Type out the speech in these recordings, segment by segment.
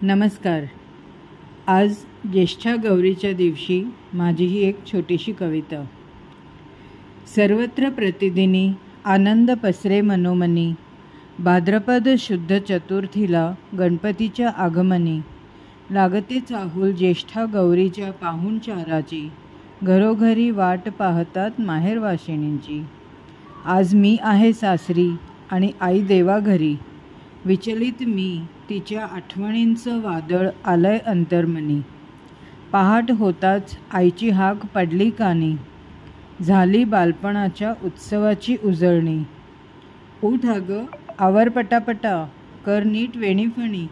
नमस्कार. आज ज्येष्ठा गौरीच्या दिवशी माझी ही एक छोटीशी कविता. सर्वत्र प्रतिदिनी आनंद पसरे मनोमनी, भाद्रपद शुद्ध चतुर्थीला गणपतीच्या आगमनी, लागते चाहूल ज्येष्ठा गौरीच्या पाहुणचाराची, घरोघरी वाट पाहतात माहेरवाशिणींची. आज मी आहे सासरी आणि आई देवा घरी, विचलित मी तिच्या आठवणींचं वादळ आलंय अंतर्मनी. पहाट होताच आईची हाक पडली कानी, झाली बालपणाच्या उत्सवाची उजळणी. उठ अगं, आवर पटापटा, कर नीट वेणीफणी,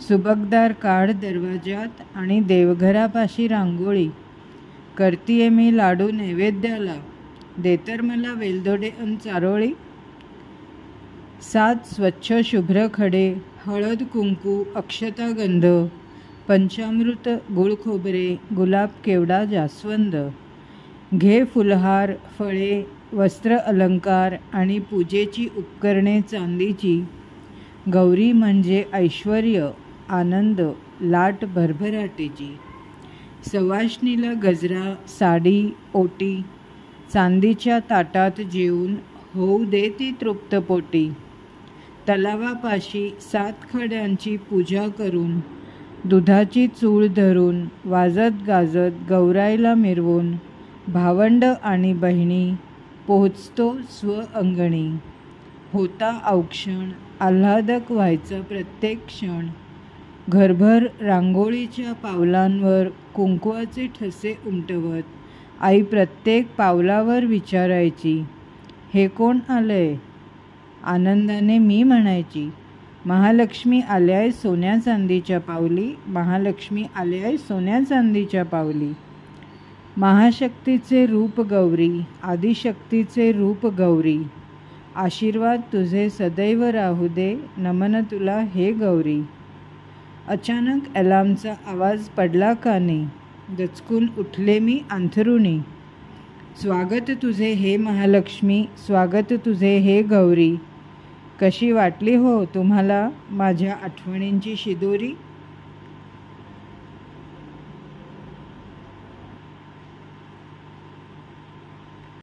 सुबकदार काढ दरवाजात आणि देवघरापाशी रांगोळी. करतीये मी लाडू नैवेद्याला, देतर मला वेलदोडे अन चारोळी. 7 स्वच्छ शुभ्र खडे, हळद कुंकू अक्षता गंध, पंचामृत गुळ खोबरे, गुलाब केवडा जास्वंद. घे फुलहार, फळे, वस्त्र अलंकार आणि पूजेची उपकरणे चांदीची. गौरी म्हणजे ऐश्वर्य, आनंद, लाट भरभराटीची. सवाष्णीला गजरा, साडी, ओटी, चांदीच्या ताटात जेवून होऊ दे ती तृप्त पोटी. तलावापाशी 7 खड्यांची पूजा करून, दुधाची चूळ धरून, वाजत गाजत गौराईला मिरवून, भावंड आणि बहिणी पोहोचतो स्व अंगणी. होता औक्षण, आल्हादक व्हायचा प्रत्येक क्षण. घरभर रांगोळीच्या पावलांवर कुंकवाचे ठसे उमटवत आई प्रत्येक पावलावर विचारायची, हे कोण आलंय? आनंदाने मी म्हणायची, महालक्ष्मी आल्याय सोन्या चांदीच्या पावली, महालक्ष्मी आल्याय सोन्या चांदीच्या पावली. महाशक्तीचे रूप गौरी, आदिशक्तीचे रूप गौरी, आशीर्वाद तुझे सदैव राहू दे, नमन तुला हे गौरी. अचानक अलार्मचा आवाज पडला कानी, दचकून उठले मी अंथरुणी. स्वागत तुझे हे महालक्ष्मी, स्वागत तुझे हे गौरी. कशी वाटली हो तुम्हाला माझ्या आठवणींची शिदोरी?